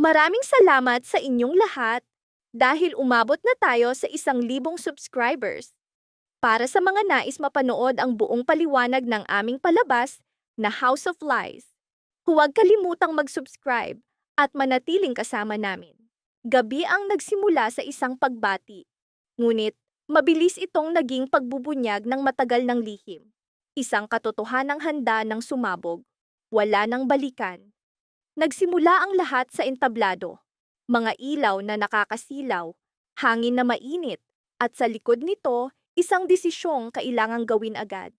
Maraming salamat sa inyong lahat dahil umabot na tayo sa 1,000 subscribers. Para sa mga nais mapanood ang buong paliwanag ng aming palabas na House of Lies, huwag kalimutang mag-subscribe at manatiling kasama namin. Gabi ang nagsimula sa isang pagbati, ngunit mabilis itong naging pagbubunyag ng matagal ng lihim. Isang katotohanang handa ng sumabog, wala nang balikan. Nagsimula ang lahat sa entablado, mga ilaw na nakakasilaw, hangin na mainit, at sa likod nito, isang desisyong kailangang gawin agad.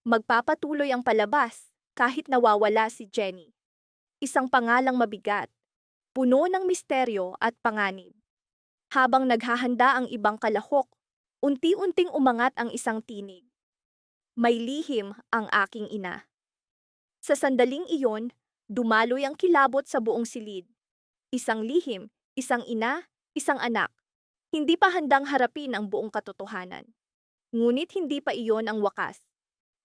Magpapatuloy ang palabas kahit nawawala si Jenny. Isang pangalang mabigat, puno ng misteryo at panganib. Habang naghahanda ang ibang kalahok, unti-unting umangat ang isang tinig. May lihim ang aking ina. Sa sandaling iyon, dumaloy ang kilabot sa buong silid. Isang lihim, isang ina, isang anak. Hindi pa handang harapin ang buong katotohanan. Ngunit hindi pa iyon ang wakas.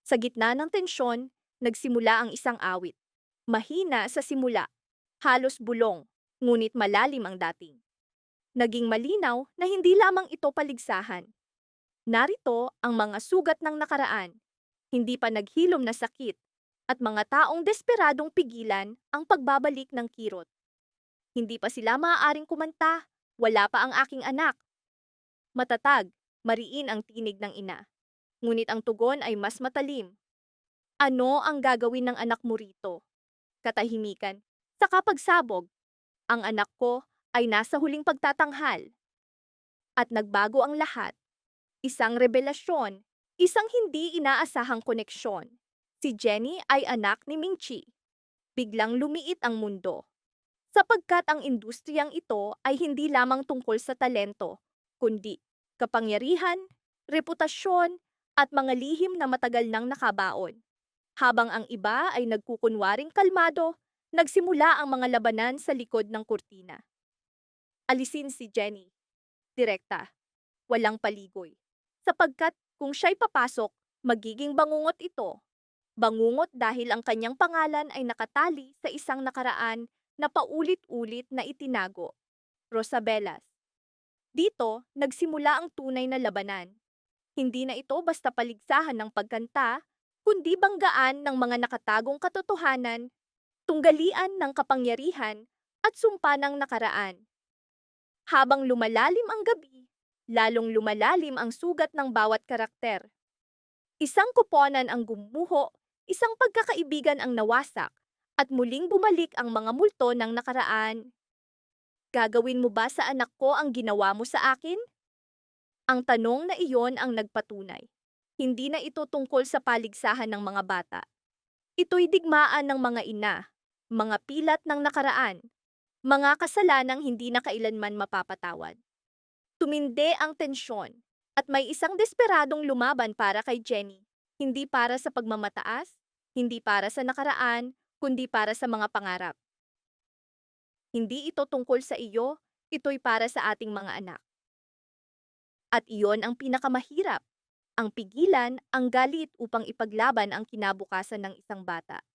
Sa gitna ng tensyon, nagsimula ang isang awit. Mahina sa simula, halos bulong, ngunit malalim ang dating. Naging malinaw na hindi lamang ito paligsahan. Narito ang mga sugat ng nakaraan, hindi pa naghilom na sakit, at mga taong desperadong pigilan ang pagbabalik ng kirot. Hindi pa sila maaaring kumanta, wala pa ang aking anak. Matatag, mariin ang tinig ng ina. Ngunit ang tugon ay mas matalim. Ano ang gagawin ng anak mo rito? Katahimikan. Sa pagsabog, ang anak ko ay nasa huling pagtatanghal. At nagbago ang lahat. Isang revelasyon, isang hindi inaasahang koneksyon. Si Jenny ay anak ni Ming-Chi. Biglang lumiit ang mundo. Sapagkat ang industriyang ito ay hindi lamang tungkol sa talento, kundi kapangyarihan, reputasyon, at mga lihim na matagal nang nakabaon. Habang ang iba ay nagkukunwaring kalmado, nagsimula ang mga labanan sa likod ng kurtina. Alisin si Jenny. Direkta. Walang paligoy. Sapagkat kung siya'y papasok, magiging bangungot ito. Bangungot dahil ang kanyang pangalan ay nakatali sa isang nakaraan na paulit-ulit na itinago. Rosabellas. Dito, nagsimula ang tunay na labanan. Hindi na ito basta paligsahan ng pagkanta, kundi banggaan ng mga nakatagong katotohanan, tunggalian ng kapangyarihan, at sumpa ng nakaraan. Habang lumalalim ang gabi, lalong lumalalim ang sugat ng bawat karakter. Isang koponan ang gumuho, isang pagkakaibigan ang nawasak, at muling bumalik ang mga multo ng nakaraan. Gagawin mo ba sa anak ko ang ginawa mo sa akin? Ang tanong na iyon ang nagpatunay. Hindi na ito tungkol sa paligsahan ng mga bata. Ito'y digmaan ng mga ina, mga pilat ng nakaraan, mga kasalanang hindi na kailanman mapapatawad. Tumindi ang tensyon, at may isang desperadong lumaban para kay Jenny. Hindi para sa pagmamataas, hindi para sa nakaraan, kundi para sa mga pangarap. Hindi ito tungkol sa iyo, ito'y para sa ating mga anak. At iyon ang pinakamahirap, ang pigilan, ang galit upang ipaglaban ang kinabukasan ng isang bata.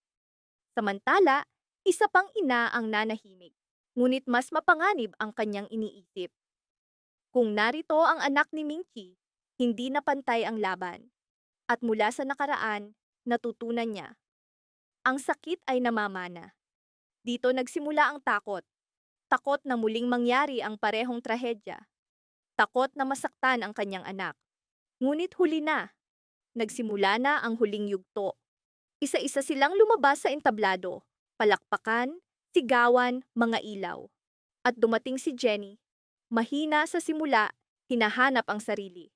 Samantala, isa pang ina ang nanahimik, ngunit mas mapanganib ang kanyang iniisip. Kung narito ang anak ni Ming-Chi, hindi na pantay ang laban. At mula sa nakaraan, natutunan niya. Ang sakit ay namamana. Dito nagsimula ang takot. Takot na muling mangyari ang parehong trahedya. Takot na masaktan ang kanyang anak. Ngunit huli na. Nagsimula na ang huling yugto. Isa-isa silang lumabas sa entablado. Palakpakan, sigawan, mga ilaw. At dumating si Jenny. Mahina sa simula, hinahanap ang sarili.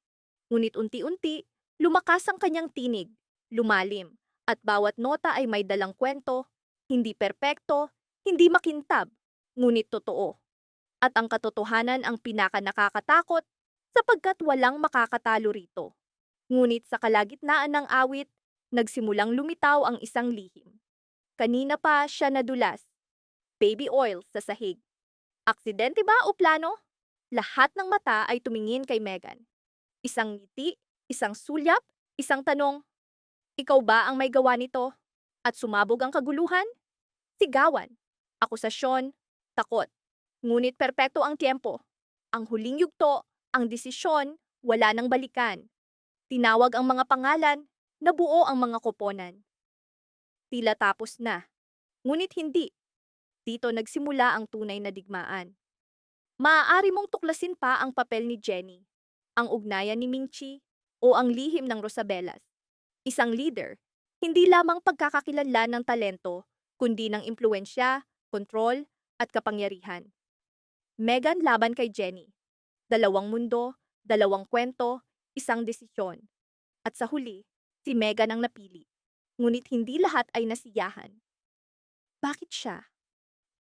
Ngunit unti-unti, lumakas ang kanyang tinig, lumalim, at bawat nota ay may dalang kwento, hindi perpekto, hindi makintab, ngunit totoo. At ang katotohanan ang pinaka-nakakatakot sapagkat walang makakatalo rito. Ngunit sa kalagitnaan ng awit, nagsimulang lumitaw ang isang lihim. Kanina pa siya nadulas. Baby oil sa sahig. Aksidente ba o plano? Lahat ng mata ay tumingin kay Megan. Isang ngiti, isang sulyap, isang tanong. Ikaw ba ang may gawa nito? At sumabog ang kaguluhan? Sigawan, akusasyon, takot. Ngunit perpekto ang tiempo. Ang huling yugto, ang desisyon, wala nang balikan. Tinawag ang mga pangalan, nabuo ang mga koponan. Tila tapos na. Ngunit hindi. Dito nagsimula ang tunay na digmaan. Maaari mong tuklasin pa ang papel ni Jenny, ang ugnayan ni Mingchi, o ang lihim ng Rosabelas. Isang leader, hindi lamang pagkakakilanlan ng talento, kundi ng impluensya, kontrol, at kapangyarihan. Megan laban kay Jenny. Dalawang mundo, dalawang kwento, isang desisyon. At sa huli, si Megan ang napili. Ngunit hindi lahat ay nasiyahan. Bakit siya?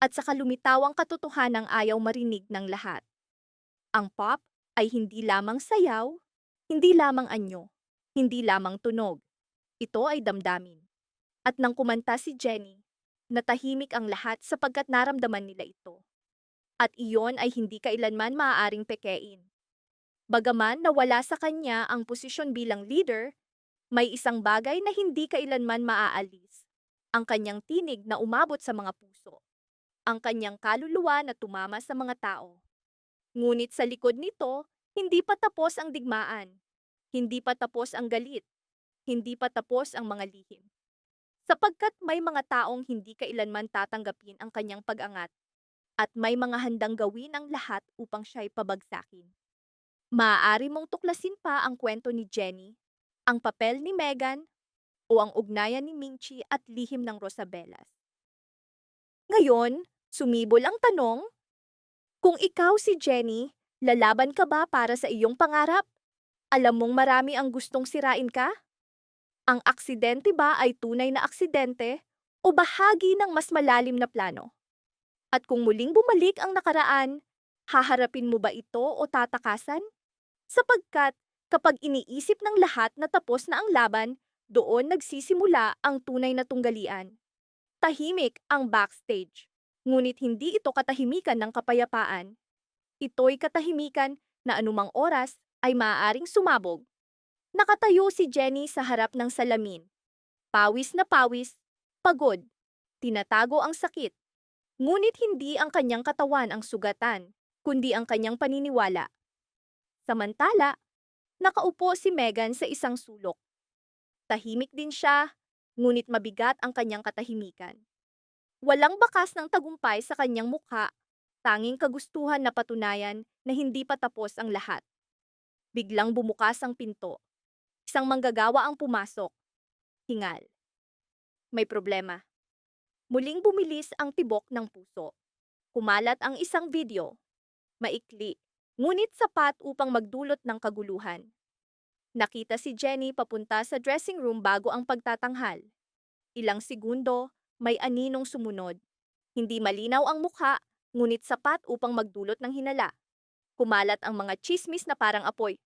At saka lumitaw ang katotohanang ayaw marinig ng lahat. Ang pop ay hindi lamang sayaw, hindi lamang anyo, hindi lamang tunog. Ito ay damdamin. At nang kumanta si Jenny, natahimik ang lahat sapagkat naramdaman nila ito. At iyon ay hindi kailanman maaaring pekein. Bagaman nawala sa kanya ang posisyon bilang leader, may isang bagay na hindi kailanman maaalis. Ang kanyang tinig na umabot sa mga puso. Ang kanyang kaluluwa na tumama sa mga tao. Ngunit sa likod nito, hindi pa tapos ang digmaan. Hindi pa tapos ang galit. Hindi pa tapos ang mga lihim. Sapagkat may mga taong hindi kailanman tatanggapin ang kanyang pag-angat at may mga handang gawin ang lahat upang siya'y pabagsakin. Maaari mong tuklasin pa ang kwento ni Jenny, ang papel ni Megan, o ang ugnayan ni Mingchi at lihim ng Rosabelas. Ngayon, sumibol ang tanong, kung ikaw si Jenny, lalaban ka ba para sa iyong pangarap? Alam mong marami ang gustong sirain ka? Ang aksidente ba ay tunay na aksidente o bahagi ng mas malalim na plano? At kung muling bumalik ang nakaraan, haharapin mo ba ito o tatakasan? Sapagkat kapag iniisip ng lahat na tapos na ang laban, doon nagsisimula ang tunay na tunggalian. Tahimik ang backstage. Ngunit hindi ito katahimikan ng kapayapaan. Ito'y katahimikan na anumang oras ay maaaring sumabog. Nakatayo si Jenny sa harap ng salamin. Pawis na pawis, pagod, tinatago ang sakit. Ngunit hindi ang kanyang katawan ang sugatan, kundi ang kanyang paniniwala. Samantala, nakaupo si Megan sa isang sulok. Tahimik din siya, ngunit mabigat ang kanyang katahimikan. Walang bakas ng tagumpay sa kanyang mukha, tanging kagustuhan na patunayan na hindi pa tapos ang lahat. Biglang bumukas ang pinto. Isang manggagawa ang pumasok. Hingal. May problema. Muling bumilis ang tibok ng puso. Kumalat ang isang video. Maikli, ngunit sapat upang magdulot ng kaguluhan. Nakita si Jenny papunta sa dressing room bago ang pagtatanghal. Ilang segundo, may aninong sumunod. Hindi malinaw ang mukha, ngunit sapat upang magdulot ng hinala. Kumalat ang mga chismis na parang apoy.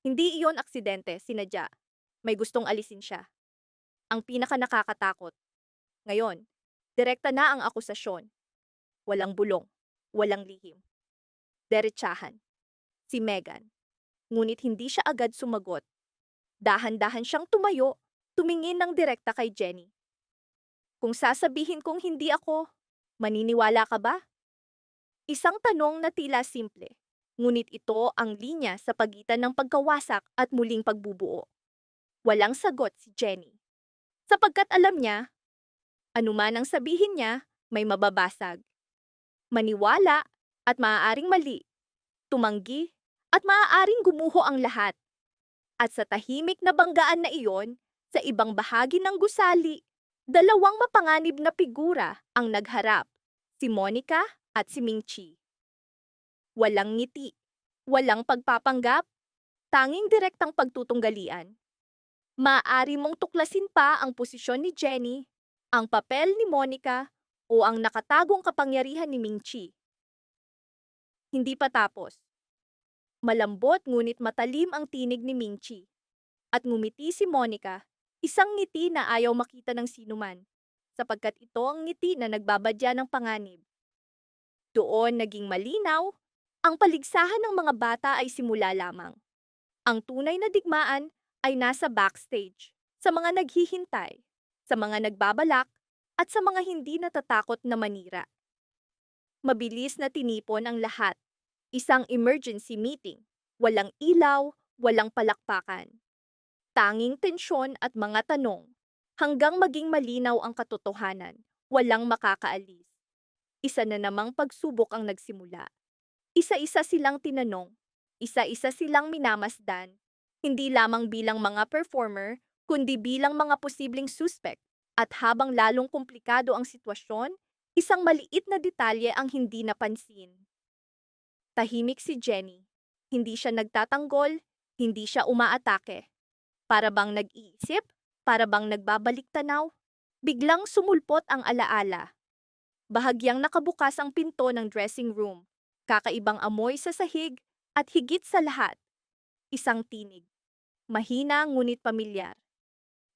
Hindi iyon aksidente, sinadya. May gustong alisin siya. Ang pinaka nakakatakot. Ngayon, direkta na ang akusasyon. Walang bulong, walang lihim. Derechahan. Si Megan. Ngunit hindi siya agad sumagot. Dahan-dahan siyang tumayo, tumingin ng direkta kay Jenny. Kung sasabihin kong hindi ako, maniniwala ka ba? Isang tanong na tila simple, ngunit ito ang linya sa pagitan ng pagkawasak at muling pagbubuo. Walang sagot si Jenny. Sapagkat alam niya, anuman ang sabihin niya, may mababasag. Maniwala at maaaring mali. Tumanggi at maaaring gumuho ang lahat. At sa tahimik na banggaan na iyon, sa ibang bahagi ng gusali, dalawang mapanganib na figura ang nagharap, si Monica at si Mingchi. Walang ngiti, walang pagpapanggap, tanging direktang pagtutunggalian. Maaari mong tuklasin pa ang posisyon ni Jenny, ang papel ni Monica, o ang nakatagong kapangyarihan ni Mingchi. Hindi pa tapos. Malambot ngunit matalim ang tinig ni Mingchi. At ngumiti si Monica, isang ngiti na ayaw makita ng sinuman, sapagkat ito ang ngiti na nagbabadya ng panganib. Doon naging malinaw, ang paligsahan ng mga bata ay simula lamang. Ang tunay na digmaan ay nasa backstage, sa mga naghihintay, sa mga nagbabalak, at sa mga hindi natatakot na manira. Mabilis na tinipon ang lahat. Isang emergency meeting. Walang ilaw, walang palakpakan. Tanging tensyon at mga tanong. Hanggang maging malinaw ang katotohanan, walang makakaalis. Isa na namang pagsubok ang nagsimula. Isa-isa silang tinanong. Isa-isa silang minamasdan. Hindi lamang bilang mga performer, kundi bilang mga posibleng suspect. At habang lalong komplikado ang sitwasyon, isang maliit na detalye ang hindi napansin. Tahimik si Jenny. Hindi siya nagtatanggol, hindi siya umaatake. Para bang nag-iisip? Para bang nagbabalik tanaw? Biglang sumulpot ang alaala. Bahagyang nakabukas ang pinto ng dressing room. Kakaibang amoy sa sahig at higit sa lahat, isang tinig. Mahina ngunit pamilyar.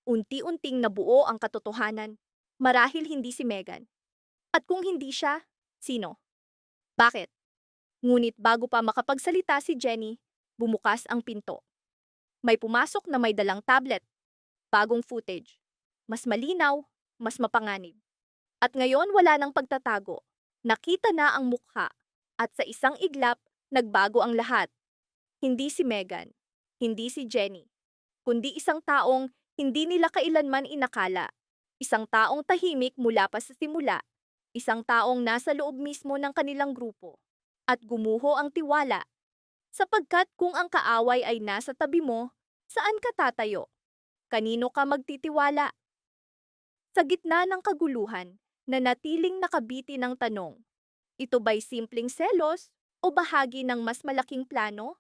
Unti-unting nabuo ang katotohanan. Marahil hindi si Megan. At kung hindi siya, sino? Bakit? Ngunit bago pa makapagsalita si Jenny, bumukas ang pinto. May pumasok na may dalang tablet. Bagong footage. Mas malinaw, mas mapanganib. At ngayon wala nang pagtatago. Nakita na ang mukha. At sa isang iglap, nagbago ang lahat. Hindi si Megan, hindi si Jenny, kundi isang taong hindi nila kailanman inakala. Isang taong tahimik mula pa sa simula. Isang taong nasa loob mismo ng kanilang grupo. At gumuho ang tiwala. Sapagkat kung ang kaaway ay nasa tabi mo, saan ka tatayo? Kanino ka magtitiwala? Sa gitna ng kaguluhan, nanatiling nakabiti ng tanong. Ito ba'y simpleng selos o bahagi ng mas malaking plano?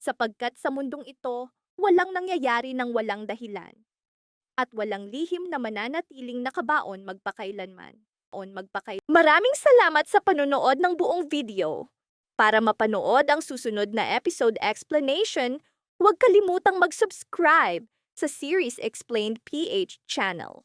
Sapagkat sa mundong ito, walang nangyayari ng walang dahilan. At walang lihim na mananatiling nakabaon magpakailanman. Maraming salamat sa panonood ng buong video. Para mapanood ang susunod na episode explanation, huwag kalimutang mag-subscribe sa Series Explained PH channel.